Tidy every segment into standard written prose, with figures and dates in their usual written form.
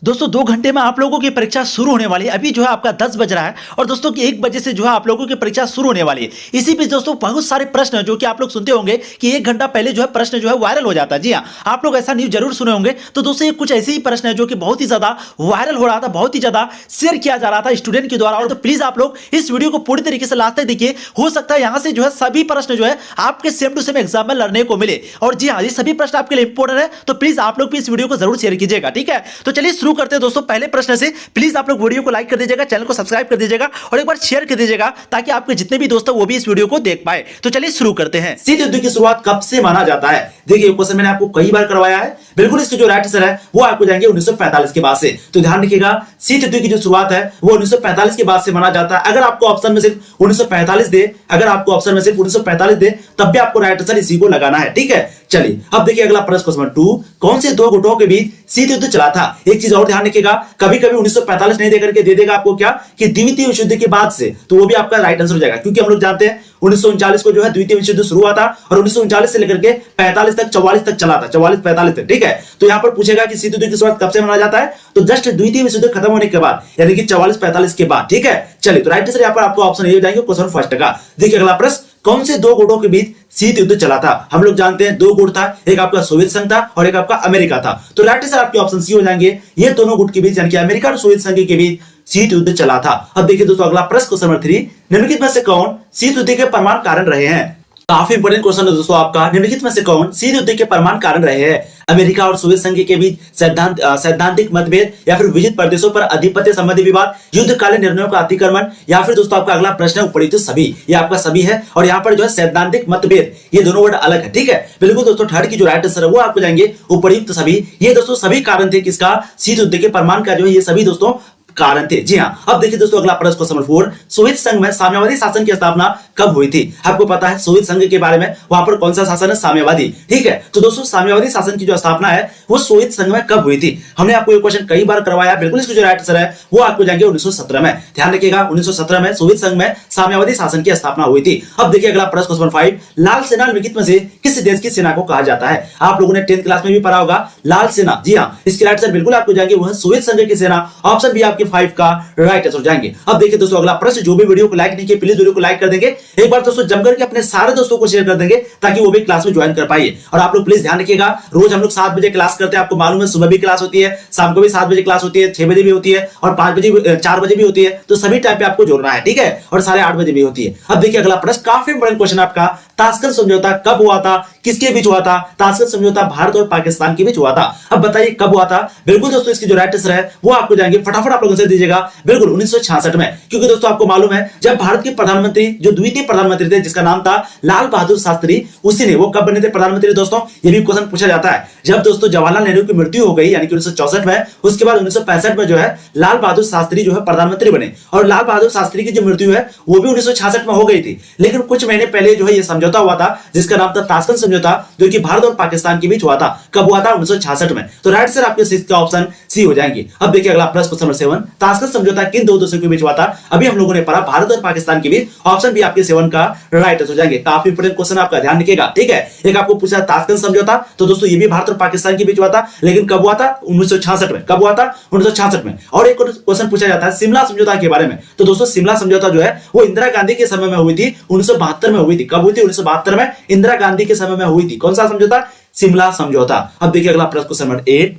दोस्तों 2 घंटे में आप लोगों की परीक्षा शुरू होने वाली है। अभी जो है आपका 10 बज रहा है और दोस्तों की 1 बजे से जो है आप लोगों की परीक्षा शुरू होने वाली है। इसी बीच दोस्तों बहुत सारे प्रश्न जो कि आप लोग सुनते होंगे कि 1 घंटा पहले जो है प्रश्न जो है वायरल हो जाता है। जी हाँ, आप लोग ऐसा न्यूज जरूर सुने होंगे। तो दोस्तों ये कुछ ऐसे ही प्रश्न है जो कि बहुत ही ज्यादा वायरल हो रहा था, बहुत ही ज्यादा शेयर किया जा रहा था स्टूडेंट के द्वारा। और तो प्लीज आप लोग इस वीडियो को पूरी तरीके से लास्ट तक देखिए। हो सकता है यहाँ से जो है सभी प्रश्न जो है आपके सेम टू सेम एग्जाम में लड़ने को मिले। और जी हाँ, ये सभी प्रश्न आपके लिए इंपॉर्टेंट है, तो प्लीज आप लोग भी इस वीडियो को जरूर शेयर कीजिएगा। ठीक है, तो चलिए शुरू करते हैं दोस्तों पहले प्रश्न से। प्लीज आप लोग वीडियो को लाइक कर दीजिएगा, चैनल को सब्सक्राइब कर दीजिएगा और एक बार शेयर कर दीजिएगा ताकि आपके जितने भी दोस्त हैं वो भी इस वीडियो को देख पाए। तो चलिए शुरू करते हैं। शीत युद्ध की शुरुआत कब से माना जाता है? देखिए क्वेश्चन मैंने आपको कई बार करवाया है। बिल्कुल इसके जो राइट आंसर है वो आपको जाएंगे 1945 के बाद से। तो ध्यान रखिएगा, शीत युद्ध की जो शुरुआत है वो 1945 के बाद से माना जाता है। अगर आपको ऑप्शन में सिर्फ 1945 दे, अगर आपको ऑप्शन में सिर्फ 1945 दे, तब भी आपको राइट आंसर इसी को लगाना है। ठीक है, चलिए अब देखिए अगला प्रश्न क्वेश्चन नंबर 2। कौन से दो गुटों के बीच शीत युद्ध चला था? एक चीज और ध्यान रखिएगा, कभी कभी 1945 नहीं देकर के दे देगा आपको क्या कि द्वितीय विश्व युद्ध के बाद से, तो वो भी आपका राइट आंसर हो जाएगा। क्योंकि हम लोग जानते हैं 1939 को जो है द्वितीय विश्व युद्ध शुरू हुआ था और 1939 से लेकर के 45 तक 44 तक चला था, 44-45 तक। ठीक है, तो यहां पर पूछेगा कि शीत युद्ध की शुरुआत कब से माना जाता है? तो जस्ट द्वितीय विश्व युद्ध खत्म होने के बाद, यानी कि 44-45 के बाद। ठीक है, चलिए तो राइट आंसर यहां पर आपको ऑप्शन ए हो जाएंगे क्वेश्चन फर्स्ट का। देखिए अगला प्रश्न, कौन से दो गुटों के बीच शीत युद्ध चला था? हम लोग जानते हैं दो गुट था, एक आपका सोवियत संघ था और एक आपका अमेरिका था। तो राइट आंसर आपके ऑप्शन सी हो जाएंगे। ये दोनों गुट के बीच यानी कि अमेरिका और सोवियत संघ के बीच शीत युद्ध चला था। अब देखिए दोस्तों अगला प्रश्न क्वेश्चन नंबर 3। निम्नलिखित में से कौन शीत युद्ध के परमाणु कारण रहे हैं? काफी इंपोर्टेंट क्वेश्चन है दोस्तों आपका। निम्नलिखित में से कौन शीत युद्ध के परमाणु कारण रहे हैं? अमेरिका और सोवियत संघ के बीच सैद्धांतिक मतभेद, या फिर विजित प्रदेशों पर आधिपत्य संबंधी विवाद, युद्धकालीन निर्णयों का अतिक्रमण, या फिर दोस्तों आपका अगला प्रश्न है उपयुक्त सभी। ये आपका सभी है और यहाँ पर जो है सैद्धांतिक मतभेद, ये दोनों वर्ड अलग है। ठीक है, बिल्कुल दोस्तों थर्ड की जो राइट आंसर है वो आपको जाएंगे उपयुक्त सभी। ये दोस्तों सभी कारण थे किसका? शीत युद्ध के परमाणु का जो है ये सभी दोस्तों कारण थे। जी हाँ, अब देखिए दोस्तों अगला प्रश्न क्वेश्चन नंबर 4। सोवियत संघ में साम्यवादी शासन की स्थापना कब हुई थी? आपको पता है सोवियत संघ के बारे में, वहां पर कौन सा शासन है? साम्यवादी। ठीक है, तो दोस्तों साम्यवादी शासन की जो स्थापना है वो सोवियत संघ में कब हुई थी? हमने आपको ये क्वेश्चन कई बार करवाया। बिल्कुल इसका जो राइट आंसर है वो आपको जाएंगे 1917 में। ध्यान रखिएगा 1917 में सोवियत संघ में साम्यवादी शासन की स्थापना हुई थी। अब देखिए अगला प्रश्न क्वेश्चन 5। लाल सेना निम्नलिखित में से किस देश की सेना को कहा जाता है? आप लोगों ने 10th क्लास में भी पढ़ा होगा लाल सेना। जी हाँ, इसके राइट आंसर बिल्कुल आपको जाएंगे वो सोवियत संघ की सेना। ऑप्शन बी आपके 5 का राइट आंसर जाएंगे। अब देखिए दोस्तों अगला प्रश्न, जो भी वीडियो को लाइक नहीं किए प्लीज वीडियो को लाइक कर देंगे। एक बार दोस्तों जमकर के अपने सारे दोस्तों को शेयर कर देंगे ताकि वो भी क्लास में ज्वाइन कर पाए। और आप लोग प्लीज ध्यान रखिएगा, रोज हम लोग 7 बजे क्लास करते हैं। आपको मालूम है सुबह भी क्लास होती है, शाम को भी 7 बजे क्लास होती है, 6 बजे भी होती है और 5 बजे 4 बजे भी होती है। तो सभी टाइम पे आपको जोड़ना है। ठीक है, और 8:30 बजे भी होती है। अब देखिए अगला प्रश्न, काफी इंपॉर्टेंट क्वेश्चन आपका। ताशकंद समझौता कब हुआ था? किसके बीच हुआ था? ताशकंद समझौता भारत और पाकिस्तान के बीच हुआ था। अब बताइए कब हुआ था? बिल्कुल दोस्तों इसकी जो राइट आंसर है वो आपको जाएंगे, फटाफट आप लोग आंसर दीजिएगा। बिल्कुल 1966 में। क्योंकि दोस्तों आपको मालूम है जब भारत के प्रधानमंत्री जो द्वितीय प्रधानमंत्री थे जिसका नाम था लाल बहादुर शास्त्री, उसी ने वो कब बने थे प्रधानमंत्री? दोस्तों ये भी क्वेश्चन पूछा जाता है। जब दोस्तों जवाहरलाल नेहरू की मृत्यु हो गई यानी कि 1964 में, उसके बाद 1965 में जो है लाल बहादुर शास्त्री जो है प्रधानमंत्री बने। और लाल बहादुर शास्त्री की जो मृत्यु है वो भी 1966 में हो गई थी। लेकिन कुछ महीने पहले जो है ये समझौता हुआ था जिसका नाम था ताशकंद समझौता, जो कि भारत और पाकिस्तान के बीच हुआ था। कब हुआ था? 1966 में। तो राइट सर आपके इसका ऑप्शन सी हो जाएंगे। अब देखिए अगला प्रश्न क्वेश्चन नंबर 7। ताशकंद समझौता किन दो देशों के बीच हुआ था? अभी हम लोगों ने पढ़ा भारत और पाकिस्तान के बीच। ऑप्शन बी आपके 7 का राइट आंसर हो जाएंगे। काफी इंपोर्टेंट क्वेश्चन आपका, ध्यान रखिएगा। ठीक है, एक आपको पूछा ताशकंद समझौता, तो दोस्तों ये भी भारत और पाकिस्तान के बीच हुआ था। लेकिन कब हुआ था? 1966 में। कब हुआ था? 1966 में। और एक क्वेश्चन पूछा जाता है शिमला समझौता के बारे में। तो दोस्तों शिमला समझौता जो है वो इंदिरा गांधी के समय में हुई थी, 1972 में हुई थी। कब हुई थी? 1972 में इंदिरा गांधी के समय में हुई थी। कौन सा समझौता? शिमला समझौता। अब देखिए अगला प्रश्न क्वेश्चन नंबर 8।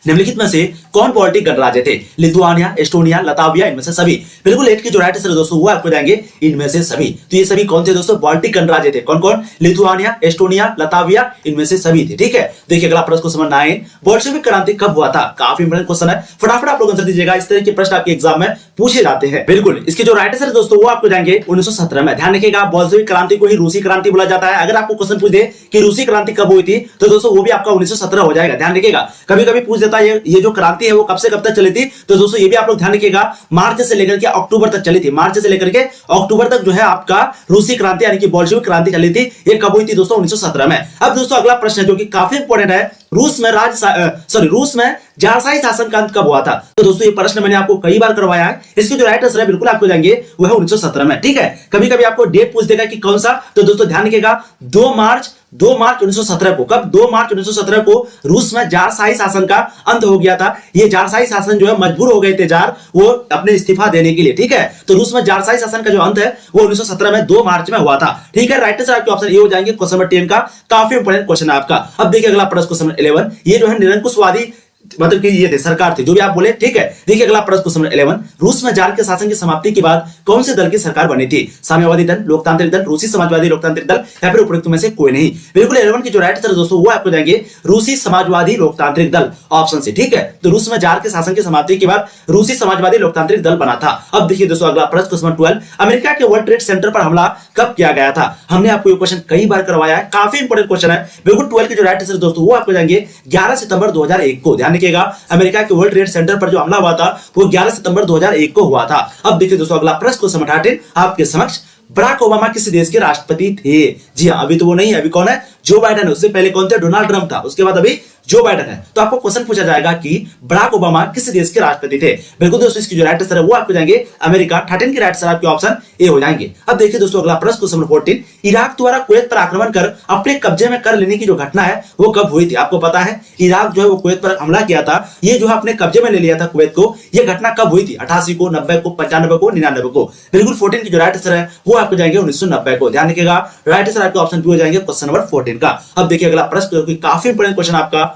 निम्नलिखित में से कौन बाल्टिक गणराज्य थे? लिथुआनिया, एस्टोनिया, लताविया, इनमें से सभी। बिल्कुल 8 की जो राइट आंसर है दोस्तों वो आपको जाएंगे इनमें से सभी। तो ये सभी कौन थे दोस्तों? बाल्टिक गणराज्य थे। कौन कौन? लिथुआनिया, एस्टोनिया, लताविया, इनमें से सभी थे। ठीक है, देखिए अगला प्रश्न क्वेश्चन नंबर 9। बोल्शेविक क्रांति कब हुआ था? काफी इंपोर्टेंट क्वेश्चन है, फटाफट आप लोग आंसर दीजिएगा। इस तरह के प्रश्न आपके एग्जाम में पूछे जाते हैं। बिल्कुल इसके जो राइट आंसर है दोस्तों वो आपको जाएंगे 1917 में। ध्यान रखिएगा बोल्शेविक क्रांति को ही रूसी क्रांति बोला जाता है। अगर आपको क्वेश्चन पूछ दे कि रूसी क्रांति कब हुई थी, तो दोस्तों वो भी आपका 1917 हो जाएगा। ध्यान रखिएगा, कभी कभी पूछ देता है ये जो क्रांति है वो कब से कब तक चली थी, तो दोस्तों ये भी आप लोग ध्यान रखिएगा, मार्च से लेकर के अक्टूबर तक चली थी। मार्च से लेकर के अक्टूबर तक जो है आपका रूसी क्रांति यानी कि बोल्शेविक क्रांति चली थी। ये कब हुई थी दोस्तों? 1917 में। अब दोस्तों अगला प्रश्न है जो कि काफी इंपॉर्टेंट है, रूस में जारशाही शासन का अंत कब हुआ था? तो दोस्तों ये प्रश्न मैंने आपको कई बार करवाया है। इसके जो राइट आंसर है बिल्कुल आपको जाएंगे वो है 1917 में। ठीक है, कभी कभी आपको डेट पूछ देगा कि कौन सा, तो दोस्तों ध्यान रखिएगा 2 मार्च 1917 को। कब? 2 मार्च 1917 को रूस में जारशाही शासन का अंत हो गया था। ये जारशाही शासन जो है मजबूर हो गए थे जार वो अपने इस्तीफा देने के लिए। ठीक है, तो रूस में जारशाही शासन का जो अंत है वो 1917 में 2 मार्च में हुआ था। ठीक है, राइट आंसर आपके ऑप्शन ए हो जाएंगे क्वेश्चन नंबर 10 का। काफी इंपॉर्टेंट क्वेश्चन है आपका। अब देखिए अगला प्रश्न क्वेश्चन नंबर 11। ये जो है निरंकुशवादी मतलब कि ये थे सरकार थी जो भी आप बोले। ठीक है, देखिए अगला प्रश्न क्वेश्चन नंबर 11। रूस में जार के शासन की समाप्ति के बाद कौन से दल की सरकार बनी थी? साम्यवादी दल, लोकतांत्रिक दल, रूसी समाजवादी लोकतांत्रिक दल या फिर उपरोक्त में से कोई नहीं? बिल्कुल 11 की जो राइट आंसर दोस्तों वो आपको जाएंगे रूसी समाजवादी लोकतांत्रिक दल, ऑप्शन से। ठीक है, तो रूस में जार के शासन की समाप्ति के बाद रूसी समाजवादी लोकतांत्रिक दल बना था। अब देखिए दोस्तों अगला प्रश्न क्वेश्चन नंबर 12। अमेरिका के वर्ल्ड ट्रेड सेंटर पर हमला कब किया गया था? हमने आपको ये क्वेश्चन कई बार करवाया है, काफी इंपॉर्टेंट क्वेश्चन है। बिल्कुल 12 की जो राइट आंसर दोस्तों वो आपको जाएंगे 11 सितंबर 2001 को। ध्यान रखिएगा अमेरिका के वर्ल्ड ट्रेड सेंटर पर जो हमला हुआ था वो 11 सितंबर 2001 को हुआ था। अब देखिए दोस्तों अगला प्रश्न क्वेश्चन नंबर 18 आपके समक्ष। बराक ओबामा किस देश के राष्ट्रपति थे? जी हां, अभी तो वो नहीं है, अभी कौन है? जो बाइडेन है। उससे पहले कौन थे? डोनाल्ड ट्रंप था, उसके बाद अभी जो बाइडेन है। तो आपको क्वेश्चन पूछा जाएगा कि बराक ओबामा किस देश के राष्ट्रपति थे? बिल्कुल दोस्तों इसकी जो राइट आंसर है वो आपको जाएंगे अमेरिका। 13 की राइट आंसर आपके ऑप्शन ए हो जाएंगे। अब देखिए दोस्तों अगला प्रश्न क्वेश्चन नंबर 14। इराक द्वारा कुवैत पर आक्रमण कर अपने कब्जे में कर लेने की जो घटना है वो कब हुई थी? आपको पता है इराक जो है वो कुवैत पर हमला किया था, ये जो है अपने कब्जे में ले लिया था कुवैत को। ये घटना कब हुई थी? 88 को, 90 को, 95 को, 99 को? बिल्कुल 14 की जो राइट आंसर है वो आपको जाएंगे 1990 को। ध्यान रखिएगा राइट आंसर आपके ऑप्शन बी हो जाएंगे क्वेश्चन नंबर 14 का। अब देखिए अगला प्रश्न काफी इंपॉर्टेंट क्वेश्चन आपका।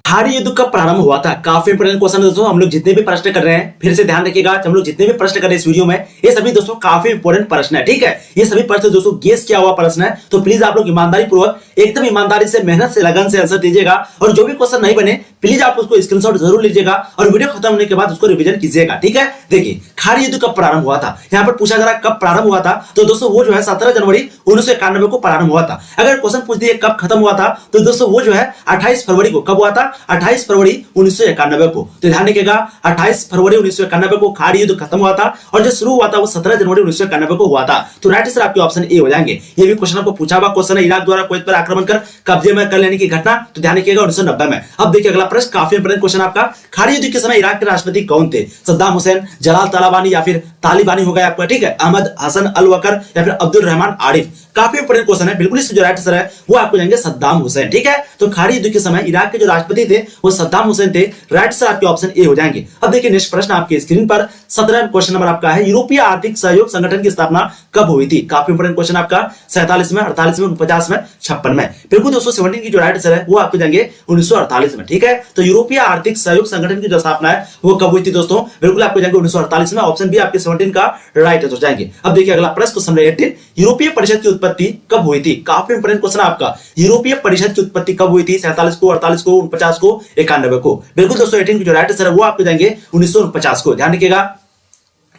खाड़ी युद्ध कब प्रारंभ हुआ था? काफी इंपॉर्टेंट क्वेश्चन है दोस्तों। हम लोग जितने भी प्रश्न कर रहे हैं फिर से ध्यान रखिएगा, हम लोग जितने भी प्रश्न कर रहे हैं इस वीडियो में ये सभी दोस्तों काफी इंपॉर्टेंट प्रश्न है। ठीक है, ये सभी प्रश्न दोस्तों गेस किया हुआ प्रश्न है, तो प्लीज आप लोग ईमानदारी पूर्वक एकदम ईमानदारी से मेहनत से लगन से आंसर दीजिएगा। और जो भी क्वेश्चन नहीं बने प्लीज आप उसको स्क्रीनशॉट जरूर लीजिएगा और वीडियो खत्म होने के बाद उसको रिवीजन कीजिएगा। ठीक है, देखिए खाड़ी युद्ध कब प्रारंभ हुआ था? यहाँ पर पूछा जा रहा है कब प्रारंभ हुआ था, तो दोस्तों वो जो है 17 जनवरी 1991 को प्रारंभ हुआ था। अगर क्वेश्चन पूछ दिए कब खत्म हुआ था, तो दोस्तों वो जो है 28 फरवरी को। कब हुआ था? 28 फरवरी 1991 को। तो ध्यान रखिएगा 28 फरवरी 1991 को खाड़ी युद्ध खत्म हुआ था और जो शुरू हुआ था वो 17 जनवरी 1991 को हुआ था। तो राइट आंसर आपके ऑप्शन ए हो जाएंगे। ये भी क्वेश्चन आपको पूछा हुआ क्वेश्चन है, इराक द्वारा कुवैत पर आक्रमण कर कब्जे में कर लेने की घटना, तो ध्यान रखिएगा 1990 में। अब देखिए अगला प्रश्न काफी इंपॉर्टेंट क्वेश्चन आपका। खाड़ी युद्ध के समय इराक के राष्ट्रपति कौन थे? सद्दाम हुसैन, जलाल तालिबानी या फिर तालिबानी हो गया आपका। ठीक है, अहमद हसन अल वकर या फिर अब्दुल रहमान आरिफ? काफी इंपॉर्टेंट क्वेश्चन है, बिल्कुल इसका जो राइट आंसर है वो आपको जाएंगे सद्दाम हुसैन। ठीक है, तो खाड़ी युद्ध के समय इराक के जो राष्ट्रपति थे वो सद्दाम हुसैन थे। राइट आंसर आपके ऑप्शन ए हो जाएंगे। अब देखिए नेक्स्ट प्रश्न आपके स्क्रीन पर 17 क्वेश्चन नंबर आपका है। यूरोपीय आर्थिक सहयोग संगठन की स्थापना कब हुई थी? काफी इंपॉर्टेंट क्वेश्चन आपका। 47 में, 48 में, 49 में, 56 में? बिल्कुल दोस्तों 17 की जो राइट आंसर है वो आपको जाएंगे 1948 में। ठीक है, तो यूरोपीय आर्थिक सहयोग संगठन की जो स्थापना है वो कब हुई थी दोस्तों? बिल्कुल आपको जाएंगे 1948 में। ऑप्शन बी आपके 17 का राइट आंसर जाएंगे। अब देखिए अगला प्रश्न क्वेश्चन नंबर 18। यूरोपीय परिषद की उत्पत्ति कब हुई थी? काफी इंपॉर्टेंट क्वेश्चन आपका। यूरोपीय परिषद की उत्पत्ति कब हुई थी? 47 को, 48 को, 49 को, 91 को? बिल्कुल दोस्तों 18 की जो राइट आंसर है वो आपको जाएंगे 1949 को। ध्यान रखिएगा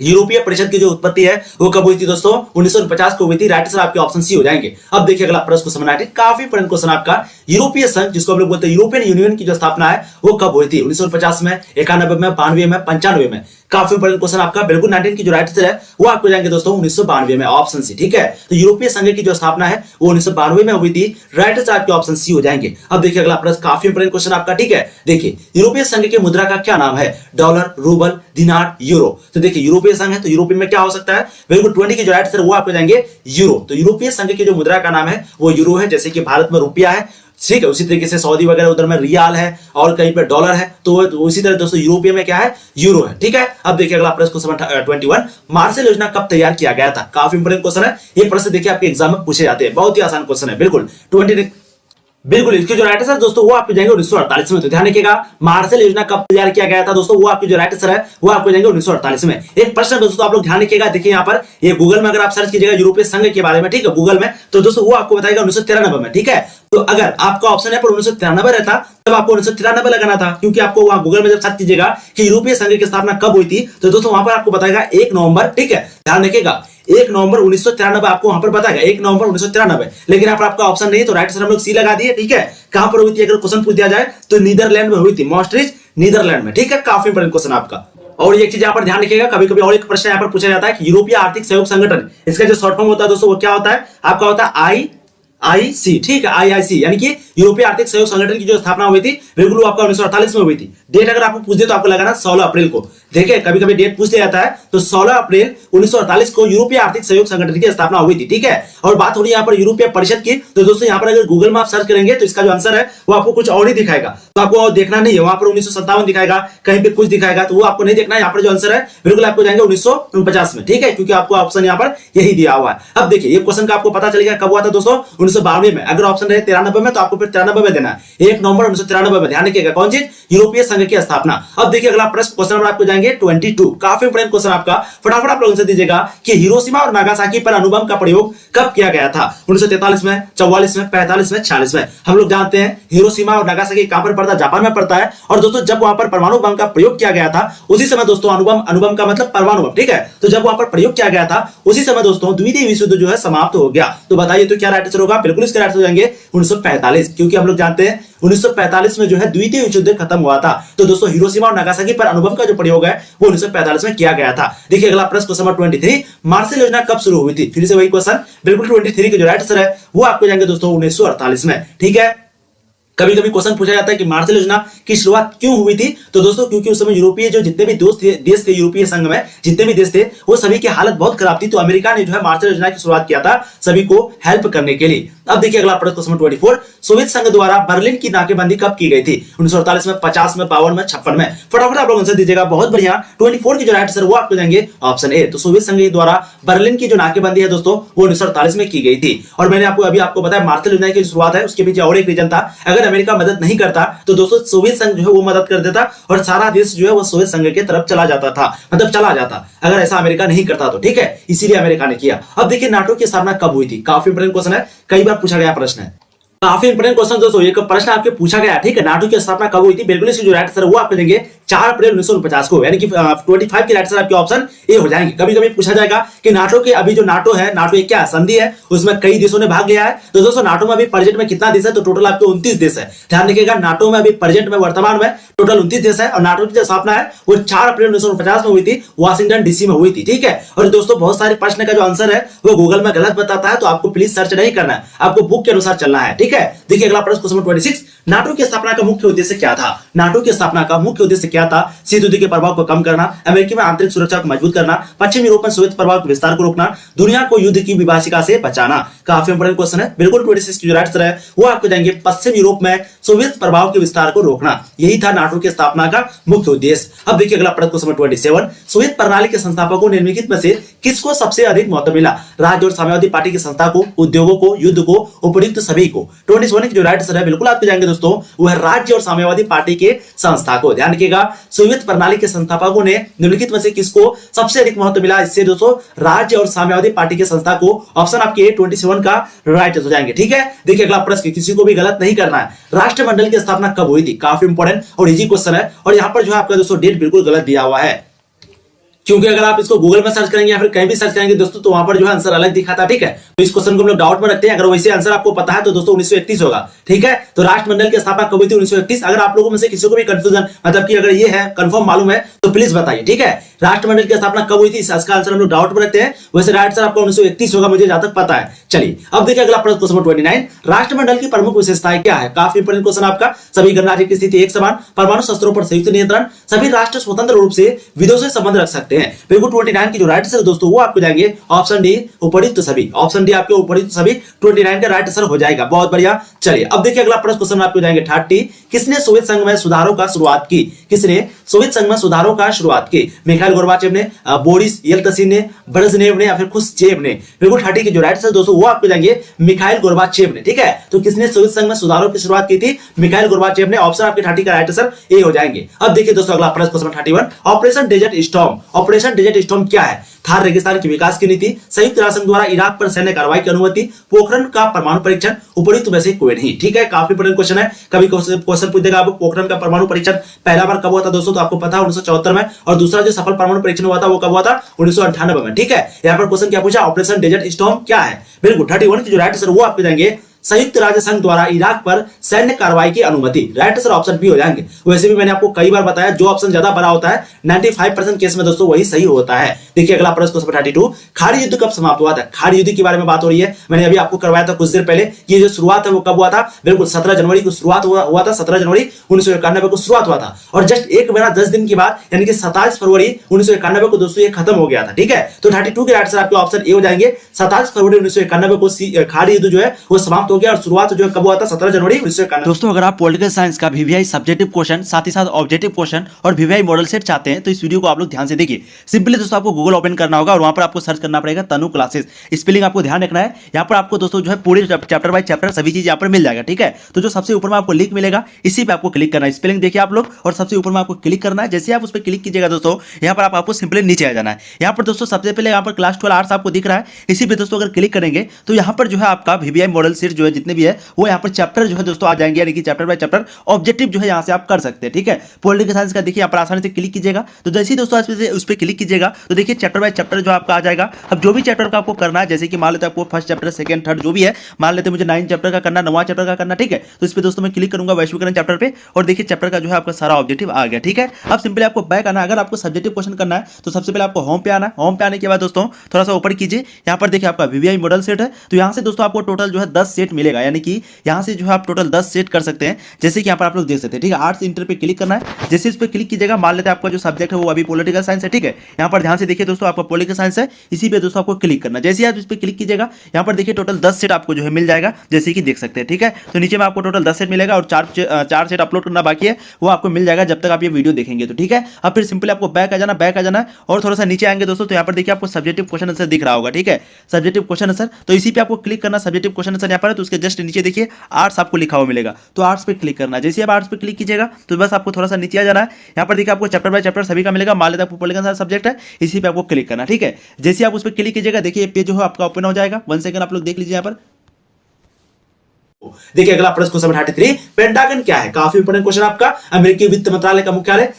यूरोपीय परिषद की जो उत्पत्ति है वो कब हुई थी दोस्तों? 1949 को हुई थी। राइट आंसर आपके ऑप्शन सी हो जाएंगे। अब देखिए अगला प्रश्न क्वेश्चन नंबर 19 काफी इंपॉर्टेंट क्वेश्चन आपका। यूरोपीय संघ जिसको हम लोग बोलते हैं यूरोपियन यूनियन की जो स्थापना है वो कब हुई थी? 1950 में, 91 में, 92 में, 95 में? काफी इंपॉर्टेंट क्वेश्चन आपका। बिल्कुल 19 की जो राइट आंसर है वो आपको जाएंगे दोस्तों 1992 में, ऑप्शन सी। ठीक है, तो यूरोपीय संघ की जो स्थापना है वो 1992 में हुई थी। राइट आंसर आपके ऑप्शन सी हो जाएंगे। अब देखिए अगला प्रश्न काफी इंपॉर्टेंट क्वेश्चन आपका। ठीक है, देखिए यूरोपीय संघ की मुद्रा का क्या नाम है? डॉलर, रूबल, दिनार, यूरो? तो देखिए यूरोपीय संघ है तो यूरोपीय में क्या हो सकता है? बिल्कुल 20 की जो राइट आंसर वो आपको जाएंगे यूरो। तो यूरोपीय संघ की जो मुद्रा का नाम है वो यूरो है, जैसे कि भारत में रुपया है। ठीक है, उसी तरीके से सऊदी वगैरह उधर में रियाल है और कहीं पे डॉलर है, तो उसी तरह दोस्तों यूरोपीय में क्या है? यूरो है। ठीक है, अब देखिए अगला प्रश्न क्वेश्चन 21। मार्शल योजना कब तैयार किया गया था? काफी इंपॉर्टेंट क्वेश्चन है। ये प्रश्न देखिए आपके एग्जाम में पूछे जाते हैं, बहुत ही आसान क्वेश्चन है। बिल्कुल 20 बिल्कुल इसके जो राइट आंसर दोस्तों वो आपको जाएंगे 1948 में। तो ध्यान रखिएगा मार्शल योजना कब तैयार किया गया था दोस्तों, वो आपकी जो राइट आंसर है वो आपको जाएंगे 1948 में। एक प्रश्न दोस्तों आप लोग ध्यान रखिएगा, देखिए यहाँ पर ये गूगल में अगर आप सर्च कीजिएगा यूरोपीय संघ के बारे में, ठीक है, गूगल में, तो दोस्तों वो आपको बताएगा 1993 में। ठीक है, तो अगर आपका ऑप्शन है पर 1993 रहता तब आपको 1993 लगाना था, क्योंकि आपको वहां गूगल में जब सर्च कीजिएगा कि यूरोपीय संघ की स्थापना कब हुई थी, तो दोस्तों वहां पर आपको बताएगा 1 नवंबर। ठीक है, ध्यान रखिएगा 1 नवंबर 1993 आपको वहां पर बताएगा 1 नवंबर 1993। लेकिन यहाँ पर आपका ऑप्शन नहीं है तो राइट आंसर हम लोग सी लगा दिए। ठीक है, कहां पर हुई थी अगर क्वेश्चन पूछ दिया जाए तो नीदरलैंड में हुई थी, मॉस्ट्रिच नीदरलैंड में। ठीक है, काफी इंपॉर्टेंट क्वेश्चन आपका। और एक चीज यहाँ पर ध्यान रखिएगा, कभी कभी और एक प्रश्न यहाँ पर पूछा जाता है कि यूरोपीय आर्थिक सहयोग संगठन, इसका जो शॉर्ट फॉर्म होता है दोस्तों वो क्या होता है? आपका होता है आईसी, ठीक है, आईआईसी यानी कि यूरोपीय आर्थिक सहयोग संगठन की जो स्थापना हुई थी बिल्कुल आपका 1948 में हुई थी। डेट अगर आपको पूछ दे तो आपको लगाना 16 अप्रैल को। देखिए कभी कभी डेट पूछ लिया जाता है, तो 16 अप्रैल 1948 को यूरोपीय आर्थिक सहयोग संगठन की स्थापना हुई थी, ठीक है। और बात हो रही है यहाँ पर यूरोपीय परिषद की, तो दोस्तों यहाँ पर अगर गूगल में आप सर्च करेंगे तो इसका जो आंसर है वो आपको कुछ और ही दिखाएगा, तो आपको देखना नहीं है। वहां पर 1957 दिखाएगा, कहीं पे कुछ दिखाएगा, तो वो आपको नहीं देखना है। यहाँ पर जो आंसर है बिल्कुल आपको जाएंगे 1949 में, ठीक है, क्योंकि आपको ऑप्शन यहाँ पर यही दिया हुआ है। अब देखिए ये क्वेश्चन का आपको पता चलेगा कब हुआ था दोस्तों, 1992 में। अगर ऑप्शन रहे 93 में तो आपको फिर 93 में देना है, 1 नवंबर 1993 में। ध्यान रखिएगा कौन चीज, यूरोपीय संघ की स्थापना। अब देखिए अगला प्रश्न, क्वेश्चन नंबर आपको जाएंगे 22, काफी इंपोर्टेंट क्वेश्चन आपका, फटाफट आप लोग आंसर दीजिएगा कि हिरोशिमा और नागासाकी पर अणुबम का प्रयोग कब किया गया था, 1943 में, 44 में, 45 में, 46 में। हम लोग जानते हैं हिरोशिमा और नागासाकी कहां पर पड़ता है, जापान में पड़ता है। और दोस्तों जब वहां पर परमाणु बम का प्रयोग किया गया था उसी समय दोस्तों अणुबम का मतलब परमाणु बम, ठीक है, तो जब वहां पर प्रयोग किया गया था उसी समय दोस्तों द्वितीय विश्व युद्ध जो है समाप्त हो गया। तो बताइए तो क्या राइट आंसर होगा, बिल्कुल इसका राइट आंसर हो जाएंगे 1945, क्योंकि हम लोग जानते हैं 1945 में जो है द्वितीय विश्व युद्ध खत्म हुआ था। तो दोस्तों हिरोशिमा और नागासाकी पर अणुबम का जो प्रयोग है वो 1945 में किया गया था। देखिए अगला प्रश्न, क्वेश्चन नंबर 23, मार्शल योजना कब शुरू हुई थी, फिर से वही क्वेश्चन, बिल्कुल 23 के जो राइट आंसर है वो आपको जाएंगे दोस्तों 1948 में, ठीक है। कभी कभी क्वेश्चन पूछा जाता है कि मार्शल योजना की शुरुआत क्यों हुई थी, तो दोस्तों क्योंकि उस समय यूरोपीय जो जितने भी देश थे यूरोपीय संघ में जितने भी देश थे वो सभी की हालत बहुत खराब थी, तो अमेरिका ने जो है मार्शल योजना की शुरुआत किया था सभी को हेल्प करने के लिए। अब देखिए अगला प्रश्न, क्वेश्चन 24, सोवियत संघ द्वारा बर्लिन की नाकेबंदी कब की गई थी, 1948 में, 50 में, 52 में, 56 में। फटाफट आप लोग आंसर दीजिएगा, बहुत बढ़िया। 24 की जो राइट आंसर वो आपको जाएंगे ऑप्शन ए, तो सोवियत संघ द्वारा बर्लिन की जो नाकेबंदी है दोस्तों वो 1948 में की गई थी। और मैंने आपको बताया मार्शल योजना की शुरुआत है, उसके पीछे और एक रीजन था, अगर अमेरिका मदद नहीं करता तो दोस्तों सोवियत संघ जो है वो मदद कर देता और सारा देश जो है वो सोवियत संघ के तरफ चला जाता था, मतलब चला जाता अगर ऐसा अमेरिका नहीं करता तो, ठीक है, इसीलिए अमेरिका ने किया। अब देखिए नाटो की स्थापना कब हुई थी, काफी इंपोर्टेंट क्वेश्चन है, कई बार पूछा गया प्रश्न है, काफी इंपोर्टेंट क्वेश्चन दोस्तों, ये प्रश्न आपके पूछा गया, ठीक है। नाटो की स्थापना कब हुई थी, बिल्कुल इसकी जो राइट आंसर वो आपको देंगे 4 अप्रैल 1949 को, यानी कि 25 की राइट आंसर आपके ऑप्शन ए हो जाएंगे। कभी कभी पूछा जाएगा कि नाटो के अभी जो नाटो है, नाटो एक क्या संधि है, उसमें कई देशों ने भाग लिया है, तो दोस्तों नाटो में अभी प्रेजेंट में कितना देश है, तो टोटल आपके 29 देश है। ध्यान रखिएगा नाटो में अभी प्रेजेंट में वर्तमान में टोटल 29 देश है, और नाटो की जो स्थापना है वो 4 अप्रैल 1949 में हुई थी, वाशिंगटन डीसी में हुई थी, ठीक है। और दोस्तों बहुत सारे प्रश्न का जो आंसर है वो गूगल में गलत बताता है, तो आपको प्लीज सर्च नहीं करना है, आपको बुक के अनुसार चलना है, ठीक है। देखिए अगला प्रश्न, क्वेश्चन 26, नाटो की स्थापना का मुख्य उद्देश्य क्या था, नाटो की स्थापना का मुख्य उद्देश्य क्या था, शीत युद्ध के प्रभाव को कम करना, अमेरिका में आंतरिक सुरक्षा को मजबूत करना, पश्चिम यूरोप में सोवियत प्रभाव के विस्तार को रोकना, दुनिया को युद्ध की विभाजिका से बचाना। काफी इंपोर्टेंट क्वेश्चन है, बिल्कुल 26 की जो राइट आंसर है वो आपको जाएंगे पश्चिम यूरोप में सोवियत प्रभाव के विस्तार को रोकना, यही था नाटो की स्थापना का मुख्य उद्देश्य। अब देखिए अगला प्रश्न, क्वेश्चन 27, सोवियत प्रणाली के संस्थापकों निम्नलिखित में से किसको सबसे अधिक महत्व मिला, राज्य और साम्यवादी पार्टी की संस्था को, उद्योगों को, युद्ध को, उपयुक्त सभी को। 27 की जो राइट आंसर है बिल्कुल आपको जाएंगे दोस्तों वो है राज्य और साम्यवादी पार्टी के संस्था को। ध्यान रखिएगा सोवियत प्रणाली के संस्थापकों ने निम्नलिखित में से किसको सबसे अधिक महत्व मिला, इससे दोस्तों राज्य और साम्यवादी पार्टी की संस्था को। ऑप्शन आपके 27 का राइट हो जाएंगे, ठीक है। देखिए अगला प्रश्न, किसी को भी गलत नहीं करना है, राष्ट्रमंडल की स्थापना कब हुई थी, काफी इंपोर्टेंट और इजी क्वेश्चन है, और यहां पर जो है आपका दोस्तों डेट बिल्कुल गलत दिया हुआ है, क्योंकि अगर आप इसको गूगल में सर्च करेंगे या फिर कहीं भी सर्च करेंगे दोस्तों तो वहां पर जो है आंसर अलग दिखाता है, ठीक है। तो इस क्वेश्चन को हम लोग डाउट में रखते हैं, अगर वैसे आंसर आपको पता है तो दोस्तों 1931 होगा, ठीक है। तो राष्ट्रमंडल की स्थापना कब हुई थी, 1931। अगर आप लोगों में से किसी को भी कंफ्यूजन मतलब कि अगर ये है कंफर्म मालूम है तो प्लीज बताइए, ठीक है। राष्ट्रमंडल की स्थापना कब हुई थी, इसका आंसर हम लोग डाउट में रखते हैं, वैसे राइट आंसर आपको 1931 होगा, मुझे जहां तक पता है। चलिए अब देखिए अगला प्रश्न, क्वेश्चन 29, राष्ट्रमंडल की प्रमुख विशेषताएं क्या है, काफी इंपोर्टेंट क्वेश्चन आपका। सभी गणराज्य की स्थिति एक समान, परमाणु शस्त्रों पर संयुक्त नियंत्रण, सभी राष्ट्र स्वतंत्र रूप से विदेशों से संबंध रख सकते हैं। बिल्कुल 29 की जो राइट आंसर दोस्तों वो आपको जाएंगे ऑप्शन डी, उपयुक्त सभी। ऑप्शन डी आपके उपयुक्त सभी 29 का राइट आंसर हो जाएगा, बहुत बढ़िया। चलिए अब देखिए अगला प्रश्न, क्वेश्चन आपको जाएंगे 30, किसने सोवियत संघ में सुधारों का शुरुआत की, किसने सोवियत संघ में सुधारों का शुरुआत की, मिखाइल गोर्बाचेव ने, बोरिस येल्तसिन ने, ब्रेजनेव ने या फिर खुश्चेव ने। बिल्कुल 30 की जो राइट आंसर दोस्तों वो आपको जाएंगे मिखाइल गोर्बाचेव ने, ठीक है। तो किसने सोवियत संघ में सुधारों की शुरुआत की थी, मिखाइल गोर्बाचेव ने। ऑप्शन आपके 30 का राइट आंसर ए हो जाएंगे। अब देखिए दोस्तों अगला प्रश्न, question 31, Operation Desert Storm. Operation Desert Storm क्या है, थार रेगिस्तान की विकास की नीति, संयुक्त राष्ट्र द्वारा इराक पर सैन्य कार्रवाई की अनुमति, पोखरण का परमाणु परीक्षण, उपयुक्त में से कोई नहीं, ठीक है। काफी इंपोर्टेंट क्वेश्चन है, कभी क्वेश्चन पूछ देगा आपको पोखरण का परमाणु परीक्षण पहला बार कब हुआ था दोस्तों, तो आपको पता है 1974 में, और दूसरा जो सफल परमाणु परीक्षण हुआ था वो कब हुआ था, 1998 में, ठीक है। यहाँ पर क्वेश्चन क्या पूछा, ऑपरेशन डेजर्ट स्टॉर्म क्या है। बिल्कुल 31 की जो राइट आंसर वो आपको जाएंगे संयुक्त राज्य संघ द्वारा इराक पर सैन्य कार्रवाई की अनुमति। राइट आंसर ऑप्शन बी हो जाएंगे। वैसे भी मैंने आपको कई बार बताया जो ऑप्शन ज्यादा बड़ा होता है 95% केस में दोस्तों वही सही होता है। देखिए अगला प्रश्न क्वेश्चन 32, खाड़ी युद्ध कब समाप्त हुआ था? खाड़ी युद्ध के बारे में बात हो रही है। मैंने अभी आपको करवाया था कुछ देर पहले। ये जो शुरुआत है वो कब हुआ था? बिल्कुल 17 जनवरी को शुरुआत हुआ था। 17 जनवरी 1991 को शुरुआत हुआ था और जस्ट एक महीना 10 दिन के बाद यानी कि 27 फरवरी 1991 को दोस्तों ये खत्म हो गया था। ठीक है, तो 32 के राइट आंसर आपके ऑप्शन ए हो जाएंगे। 27 फरवरी 1991 को खाड़ी युद्ध जो है वो समाप्त हो गया और शुरुआत जो है कब हुआ था? 17 जनवरी 1991। दोस्तों अगर आप पॉलिटिकल साइंस का वीवीआई सब्जेक्टिव क्वेश्चन साथ ही साथ ऑब्जेक्टिव क्वेश्चन और वीवीआई मॉडल सेट चाहते हैं तो इस वीडियो को आप लोग ध्यान से देखिए। सिंपली दोस्तों आपको गूगल ओपन करना होगा और वहां पर आपको सर्च करना पड़ेगा तनु क्लासेस। स्पेलिंग आपको ध्यान रखना है। यहाँ पर आपको दोस्तों जो है पूरे चैप्टर बाय चैप्टर सभी चीज यहाँ पर मिल जाएगा। ठीक है, तो जो सबसे ऊपर में आपको लिंक मिलेगा इसी पे आपको क्लिक करना है। स्पेलिंग देखिए आप लोग और सबसे ऊपर में आपको क्लिक करना है। जैसे आप उस पर क्लिक कीजिएगा दोस्तों यहाँ पर आपको सिंपली नीचे आ जाना है। यहाँ पर दोस्तों सबसे पहले यहाँ पर क्लास 12 आर्ट्स आपको दिख रहा है। इसी पे दोस्तों अगर क्लिक करेंगे तो यहाँ पर जो है आपका वीवीआई मॉडल सीट जो है जितने भी है वो यहाँ पर चैप्टर जो है दोस्तों आ जाएंगे, यानी कि चैप्टर बाय चैप्टर ऑब्जेक्टिव जो है यहाँ से आप कर सकते हैं। ठीक है, पॉलिटिकल साइंस का देखिए यहाँ पर आसानी से क्लिक कीजिएगा तो जैसे ही दोस्तों उस पर क्लिक कीजिएगा तो देखिए चैप्टर बाय चैप्टर जो आपका आ जाएगा। अब जो भी चैप्टर का आपको करना है, जैसे कि मान लेते हैं आपको फर्स्ट चैप्टर सेकंड थर्ड जो भी है, मान लेते हैं मुझे 9 चैप्टर का करना, 9वां चैप्टर का करना। ठीक है, तो इस पे दोस्तों मैं क्लिक करूंगा वैश्वीकरण चैप्टर पे और देखिए चैप्टर का जो है आपका सारा ऑब्जेक्टिव आ गया। ठीक है, अब सिंपली आपको बैक आना है। अगर आपको सब्जेक्टिव क्वेश्चन करना है तो सबसे पहले आपको होम पे आना है। होम पे आने के बाद दोस्तों थोड़ा सा ऊपर कीजिए, यहाँ पर देखिए आपका वीवीआई मॉडल सेट है। तो यहाँ से दोस्तों आपको टोटल जो है 10 सेट मिलेगा, यानी कि यहाँ से जो है आप टोटल 10 सेट कर सकते हैं। जैसे कि यहाँ पर आप लोग देख सकते हैं। ठीक है, आर्ट्स इंटर पे क्लिक करना है। जैसे इस पर क्लिक कीजिएगा, मान लेते हैं आपका जो सब्जेक्ट है वो अभी पॉलिटिकल साइंस है। ठीक है, यहाँ पर ध्यान से देखिए दोस्तों आपका पॉलिटिकल साइंस है, इसी पे दोस्तों आपको क्लिक करना है। जैसे आप इस पर क्लिक कीजिएगा यहाँ पर देखिए टोटल 10 सेट आपको जो है मिल जाएगा, जैसे कि देख सकते हैं। ठीक है, तो नीचे में आपको टोटल 10 सेट मिलेगा और चार सेट अपलोड करना बाकी है, वो आपको मिल जाएगा जब तक आप ये वीडियो देखेंगे। तो ठीक है, अब फिर सिंपली आपको बैक आ जाना है और थोड़ा सा नीचे आएंगे दोस्तों तो यहाँ पर देखिए आपको सब्जेक्टिव क्वेश्चन आंसर दिख रहा होगा। ठीक है, सब्जेक्टिव क्वेश्चन आंसर, तो इसी पे आपको क्लिक करना। सब्जेक्टिव क्वेश्चन आंसर यहाँ पर है तो उसके जस्ट नीचे देखिए आर्ट्स आपको लिखा हुआ मिलेगा, तो आर्ट्स पे क्लिक करना है। जैसे आप आर्ट्स पे क्लिक कीजिएगा तो बस आपको थोड़ा सा नीचे आ जाना है। यहाँ पर देखिए आपको चैप्टर बाय चैप्टर सभी का मिलेगा। मान लेते हैं पॉलिटिकल साइंस सब्जेक्ट है, इसी पे आपको क्लिक करना। ठीक है, जैसे आप उस पर क्लिक कीजिएगा देखिए पेज जो है आपका ओपन हो जाएगा। 1 सेकंड आप लोग देख लीजिए यहाँ पर। देखिए अगला प्रश्न क्वेश्चन 33, पेंटागन क्या है? काफी इंपोर्टेंट क्वेश्चन आपका। अमेरिकी वित्त मंत्रालय का मुख्यालय,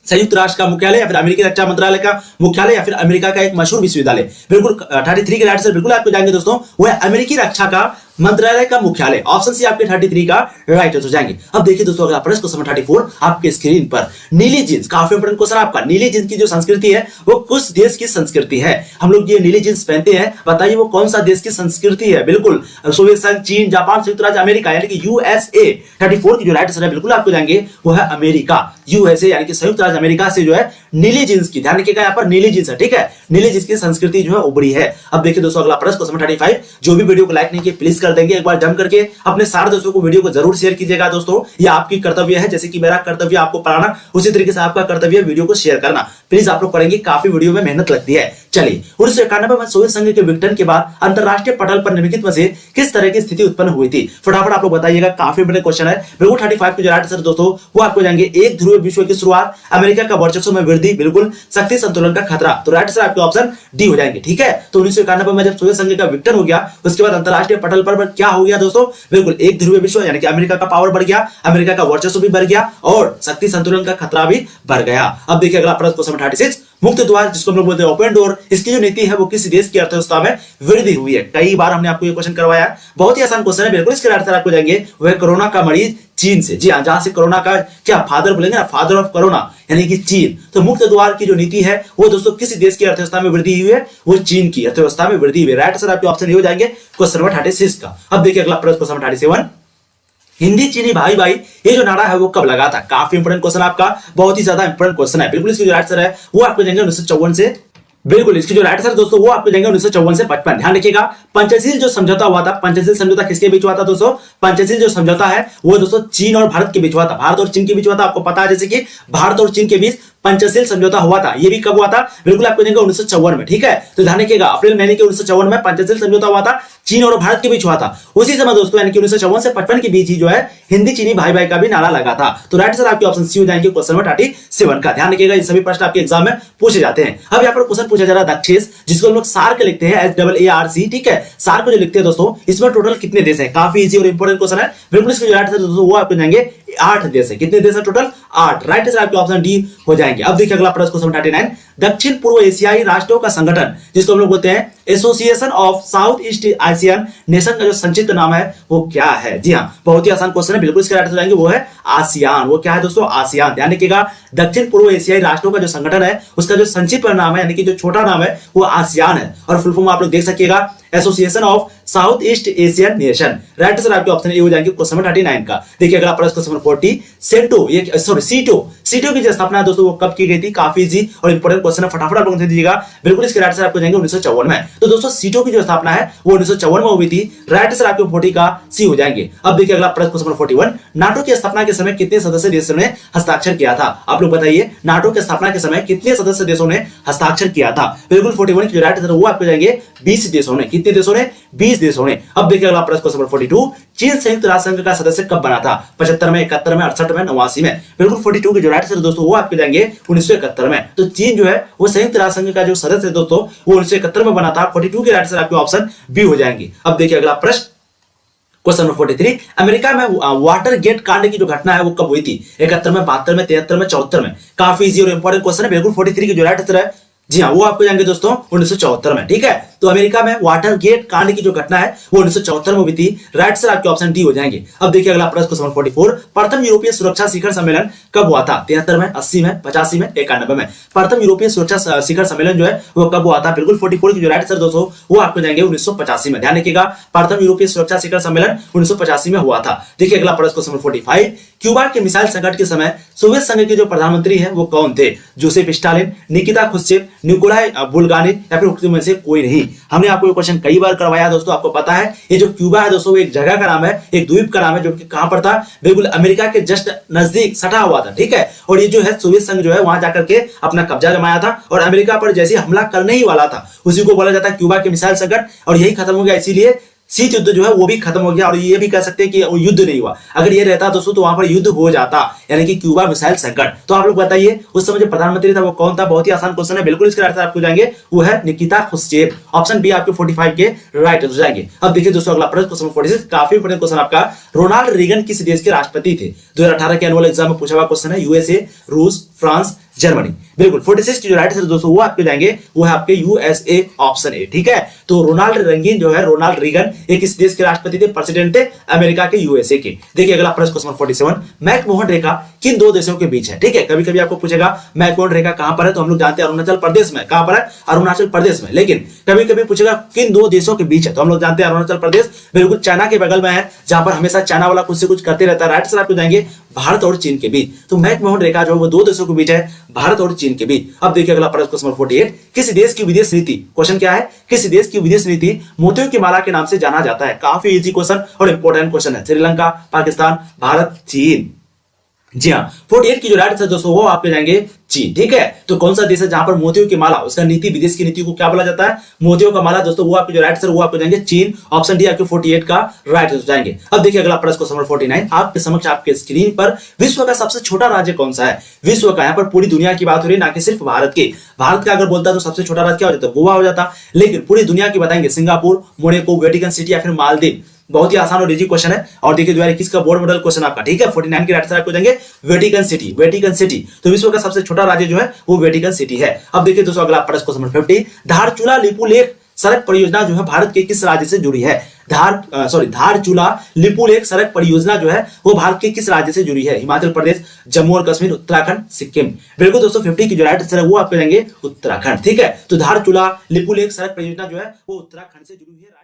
संयुक्त राष्ट्र का मुख्यालय या फिर अमेरिकी रक्षा मंत्रालय का मुख्यालय या फिर अमेरिका का एक मशहूर विश्वविद्यालय। बिल्कुल 33 के राइट आंसर बिल्कुल आपको जाएंगे दोस्तों, वो है अमेरिकी रक्षा का मंत्रालय का मुख्यालय। ऑप्शन सी आपके 33 का राइट आंसर जाएंगे। अब देखिए दोस्तों अगला प्रश्न क्वेश्चन 34 आपके स्क्रीन पर। नीली जींस, काफी इंपोर्टेंट क्वेश्चन आपका। नीली जींस की जो संस्कृति है वो किस देश की संस्कृति है? हम लोग ये नीली जींस पहनते हैं, बताइए वो कौन सा देश की संस्कृति है? बिल्कुल सोवियत संघ, चीन, जापान, संयुक्त राज्य अमेरिका यानी कि यूएसए। 34 की जो राइट आंसर है बिल्कुल आपको जाएंगे वो है अमेरिका, यूएसए यानी कि संयुक्त राज्य अमेरिका से जो है नीली जींस की, ध्यान रखिएगा यहाँ पर नीली जींस है। ठीक है, नीली जींस की संस्कृति जो है उभरी है। अब देखिए दोस्तों अगला प्रश्न क्वेश्चन 35, जो भी वीडियो को लाइक नहीं किए प्लीज कर देंगे, एक बार जम करके अपने सारे दोस्तों को वीडियो को जरूर शेयर कीजिएगा दोस्तों। ये आपकी कर्तव्य है, जैसे कि मेरा कर्तव्य आपको पढ़ाना उसी तरीके से आपका कर्तव्य है वीडियो को शेयर करना। प्लीज आप लोग करेंगे, काफी वीडियो में मेहनत लगती है। चलिए 1991 में सोवियत संघ के विघटन के बाद अंतरराष्ट्रीय पटल पर निम्नलिखित में से किस तरह की स्थिति उत्पन्न हुई थी? फटाफट आप लोग बताइएगा, काफी बड़े क्वेश्चन है। बिल्कुल 35 के जो राइट आंसर दोस्तों वो आपको जाएंगे एक ध्रुवीय विश्व की शुरुआत, अमेरिका का वर्चस्व में वृद्धि, बिल्कुल शक्ति संतुलन का खतरा। तो राइट आंसर आपके ऑप्शन डी हो जाएंगे। ठीक है, तो 1991 में जब सोवियत संघ का विघटन हो गया उसके बाद अंतरराष्ट्रीय पटल पर क्या हो गया दोस्तों? बिल्कुल एक ध्रुवीय विश्व यानी कि अमेरिका का पावर बढ़ गया, अमेरिका का वर्चस्व भी बढ़ गया और शक्ति संतुलन का खतरा भी बढ़ गया। अब देखिए अगला प्रश्न क्वेश्चन 36, मुक्त द्वार जिसको हम लोग बोलते हैं ओपन डोर, इसकी जो नीति है वो किस देश की अर्थव्यवस्था में वृद्धि हुई है? कई बार हमने आपको ये क्वेश्चन करवाया है, बहुत ही आसान क्वेश्चन है। बिल्कुल इसके आंसर आपको जाएंगे वह कोरोना का मरीज चीन से। जी हां, जहां से कोरोना का क्या फादर बोलेंगे ना, फादर ऑफ कोरोना यानी कि चीन। तो मुक्त द्वार की जो नीति है वो दोस्तों किस देश की अर्थव्यवस्था में वृद्धि हुई है? वो चीन की अर्थव्यवस्था में वृद्धि हुई। राइट आंसर आपके ऑप्शन हो जाएंगे क्वेश्चन नंबर 36 का। अब देखिए अगला प्रश्न क्वेश्चन 37, हिंदी चीनी भाई भाई ये जो नारा है वो कब लगा था? काफी इंपोर्टेंट क्वेश्चन आपका, बहुत ही ज्यादा इंपोर्टेंट क्वेश्चन है। बिल्कुल इसकी जो राइट आंसर है वो आपको जाएंगे 1954 से। बिल्कुल इसकी जो राइट आंसर दोस्तों वो आपको जाएंगे 1954 से 55। ध्यान रखिएगा, पंचशील जो समझौता हुआ था, पंचशील समझौता किसके बीच हुआ था दोस्तों? पंचशील जो समझौता है वो दोस्तों चीन और भारत के बीच हुआ था। भारत और चीन के बीच हुआ था। आपको पता है जैसे कि भारत और चीन के बीच पंचशील समझौता हुआ था। ये भी कब हुआ था? बिल्कुल आपको देंगे 1954 में। ठीक है, तो ध्यान रखिएगा अप्रैल महीने के 1954 में पंचशील समझौता हुआ था, चीन और भारत के बीच हुआ था। उसी समय दोस्तों यानी कि 1954 से 55 के बीच ही जो है हिंदी चीनी भाई भाई का भी नारा लगा था। तो राइट आंसर आपके ऑप्शन सी हो जाएंगे क्वेश्चन नंबर 37 का। ध्यान रखिएगा ये सभी प्रश्न आपके एग्जाम में पूछे जाते हैं। अब यहाँ पर क्वेश्चन पूछा जा रहा है दक्षेस, जिसको हम लोग सार्क लिखते हैं SAARC। ठीक है, सार्क जो लिखते हैं दोस्तों इसमें टोटल कितने देश हैं? काफी इजी और इंपोर्टेंट क्वेश्चन है। बिल्कुल इसके जो राइट आंसर दोस्तों वो आपको जाएंगे 8 देश है। कितने देश है टोटल? 8। राइट आंसर आपके ऑप्शन डी हो जाएंगे। अब देखिए अगला प्रश्न क्वेश्चन 39, दक्षिण पूर्व एशियाई राष्ट्रों का संगठन जिसको हम लोग बोलते हैं association of South East Asian nation का जो संक्षिप्त नाम है वो क्या है? जी हाँ, बहुत ही आसान क्वेश्चन है, बिल्कुल इसके राइट हो जाएंगे, वो है आसियान। वो क्या है दोस्तों? आसियान। ध्यान रखिएगा, दक्षिण पूर्व एशियाई राष्ट्रों का जो संगठन है उसका जो संक्षिप्त नाम है यानी कि जो छोटा नाम है वो आसियान है, और फुल फॉर्म आप लोग देख सकिएगा Association of South East Asian Nation. Right answer आपके ऑप्शन ए हो जाएंगे क्वेश्चन नंबर 39 का। देखिए अगला प्रश्न क्वेश्चन नंबर 40, सेंटो ये सॉरी सीटो की जो स्थापना दोस्तों वो कब की गई थी? काफी इजी और इंपॉर्टेंट क्वेश्चन है, फटाफट आप लोग दीजिएगा, बिल्कुल इसके राइट आंसर आपको जाएंगे 1954 में। तो दोस्तों सीटो की जो स्थापना है वो 1954 में हुई थी। राइट आंसर आपके 40 का सी हो जाएंगे। अब देखिए अगला प्रश्न क्वेश्चन नंबर 41, नाटो की स्थापना के समय कितने सदस्य देशों ने हस्ताक्षर किया था? आप लोग बताइए, नाटो की स्थापना के समय कितने सदस्य देशों ने हस्ताक्षर किया था? बिल्कुल 41 की जो राइट आंसर वो आपको जाएंगे 20 देशों ने। कितने देशों ने? 20 देशों ने। अब देखिए अगला प्रश्न क्वेश्चन नंबर 42, चीन संयुक्त राष्ट्र संघ का सदस्य कब बना था? 75 में, 71 में, 68 में, 89 में? बिल्कुल 42 की जो राइट आंसर दोस्तों वो आपके जाएंगे 1971 में। तो चीन जो है वो संयुक्त राष्ट्र संघ का जो सदस्य है दोस्तों वो 1971 में बना था। 42 की राइट आंसर आपके ऑप्शन बी हो जाएंगे। अब देखिए अगला प्रश्न क्वेश्चन नंबर 43, अमेरिका में वाटर गेट कांड की जो घटना है वो कब हुई थी? 71 में, 72 में, 73 में, 74 में? काफी इजी और इंपॉर्टेंट क्वेश्चन है, बिल्कुल 43 की जो राइट आंसर है जी हाँ वो आपको जाएंगे दोस्तों 1974 में। ठीक है, तो अमेरिका में वाटर गेट कांड की जो घटना है वो 1974 में हुई थी। राइट आंसर आपके ऑप्शन डी हो जाएंगे। अब देखिए अगला प्रश्न क्वेश्चन 44, प्रथम यूरोपीय सुरक्षा शिखर सम्मेलन कब हुआ था? 73 में, 80 में, 85 में, 91 में? प्रथम यूरोपीय सुरक्षा शिखर सम्मेलन जो है वो कब हुआ था? बिल्कुल 44 की जो राइट आंसर दोस्तों वो आपको जाएंगे 1985 में। ध्यान रखिएगा, प्रथम यूरोपीय सुरक्षा शिखर सम्मेलन 1985 में हुआ था। देखिए अगला प्रश्न क्वेश्चन 45, क्यूबा के मिसाइल संकट के समय सोवियत संघ के जो प्रधानमंत्री हैं वो कौन थे? Joseph Stalin, Nikita Khrushchev, Nikolai Bulganin या फिर उनमें से कोई नहीं? हमने आपको ये क्वेश्चन कई बार करवाया दोस्तों, आपको पता है ये जो क्यूबा है दोस्तों वो एक जगह का नाम है, एक द्वीप का नाम है जो कि कहां पर था? बिल्कुल अमेरिका के जस्ट नजदीक सटा हुआ था। ठीक है, और ये जो है सोवियत संघ जो है वहां जाकर के अपना कब्जा जमाया था और अमेरिका पर जैसे हमला करने ही वाला था उसी को बोला जाता है क्यूबा के मिसाइल संकट, और यही खत्म हो गया। इसीलिए शीत युद्ध जो है वो भी खत्म हो गया, और ये भी कह सकते हैं कि वो युद्ध नहीं हुआ। अगर ये रहता दोस्तों तो वहां पर युद्ध हो जाता, यानी कि क्यूबा मिसाइल संकट। तो आप लोग बताइए उस समय जो प्रधानमंत्री था वो कौन था? बहुत ही आसान क्वेश्चन है, बिल्कुल इसके आंसर आपको जाएंगे वो है निकिता खुश्चेव। ऑप्शन बी आपके 45 के राइट हो जाएंगे। अब देखिए दोस्तों अगला प्रश्न क्वेश्चन 46, काफी इंपोर्टेंट क्वेश्चन आपका, रोनाल्ड रीगन किस देश के राष्ट्रपति थे? 2018 के एनुअल एग्जाम में पूछा हुआ क्वेश्चन है, यूएसए, रूस, फ्रांस, जर्मनी? बिल्कुल 46 की जो राइट आंसर दोस्तों वो आपके जाएंगे वो है आपके यूएसए, ऑप्शन ए। ठीक है, तो रोनाल्ड रीगन जो है, रोनाल्ड रीगन एक किस देश के राष्ट्रपति थे? प्रेसिडेंट थे अमेरिका के, यूएसए के। देखिए अगला प्रश्न क्वेश्चन 47, मैकमोहन रेखा किन दो देशों के बीच है? ठीक है, कभी कभी आपको पूछेगा मैकमोहन रेखा कहां पर है, तो हम लोग जानते हैं अरुणाचल प्रदेश में। कहां पर है? अरुणाचल प्रदेश में। लेकिन कभी कभी पूछेगा किन दो देशों के बीच है, तो हम लोग जानते हैं अरुणाचल प्रदेश बिल्कुल चाइना के बगल में है, जहां पर हमेशा चाइना वाला कुछ से कुछ करते रहता है। राइट आंसर आपको जाएंगे भारत और चीन के बीच। तो मैकमोहन रेखा जो है वो दो देशों के बीच है, भारत और चीन के बीच। अब देखिए अगला प्रश्न क्वेश्चन 48, किस देश की विदेश नीति, क्वेश्चन क्या है, किस देश की विदेश नीति मोतियों की माला के नाम से जाना जाता है? काफी इजी क्वेश्चन और इंपॉर्टेंट क्वेश्चन है। श्रीलंका, पाकिस्तान, भारत, चीन? जी हाँ, 48 की जो राइट आंसर दोस्तों वो आपके जाएंगे चीन। ठीक है, तो कौन सा देश है जहां पर मोतियों की माला, उसका नीति, विदेश की नीति को क्या बोला जाता है? मोतियों का माला। दोस्तों वो आपके जो राइट आंसर वो आपको जाएंगे चीन। ऑप्शन डी आपके 48 का राइट आंसर जाएंगे। अब देखिए अगला प्रश्न क्वेश्चन 49, आपके समक्ष आपके स्क्रीन पर विश्व का सबसे छोटा राज्य कौन सा है? विश्व का, यहाँ पर पूरी दुनिया की बात हो रही है, ना कि सिर्फ भारत की। भारत का अगर बोलता तो सबसे छोटा राज्य क्या हो जाता? गोवा हो जाता। लेकिन पूरी दुनिया की बताएंगे, सिंगापुर, मोनाको, वेटिकन सिटी या फिर मालदीव? बहुत ही आसान और इजी क्वेश्चन है। और देखिए 2021 का बोर्ड मॉडल क्वेश्चन आपका। ठीक है, 49 के राइट आंसर आपको जाएंगे वेटिकन सिटी। वेटिकन सिटी, तो विश्व का सबसे छोटा राज्य जो है वो वेटिकन सिटी है। अब देखिए दोस्तों अगला प्रश्न क्वेश्चन नंबर 50, धारचूला लिपुलेख सड़क परियोजना जो है भारत के किस राज्य से जुड़ी है? धारचूला लिपुलेख सड़क परियोजना जो है वो भारत के किस राज्य से जुड़ी है? हिमाचल प्रदेश, जम्मू और कश्मीर, उत्तराखंड, सिक्किम? बिल्कुल दोस्तों 50 की जो राइट आंसर है वो आपको जाएंगे उत्तराखंड। ठीक है, तो धारचूला लिपुलेख सड़क परियोजना जो है वो उत्तराखंड से जुड़ी हुई है।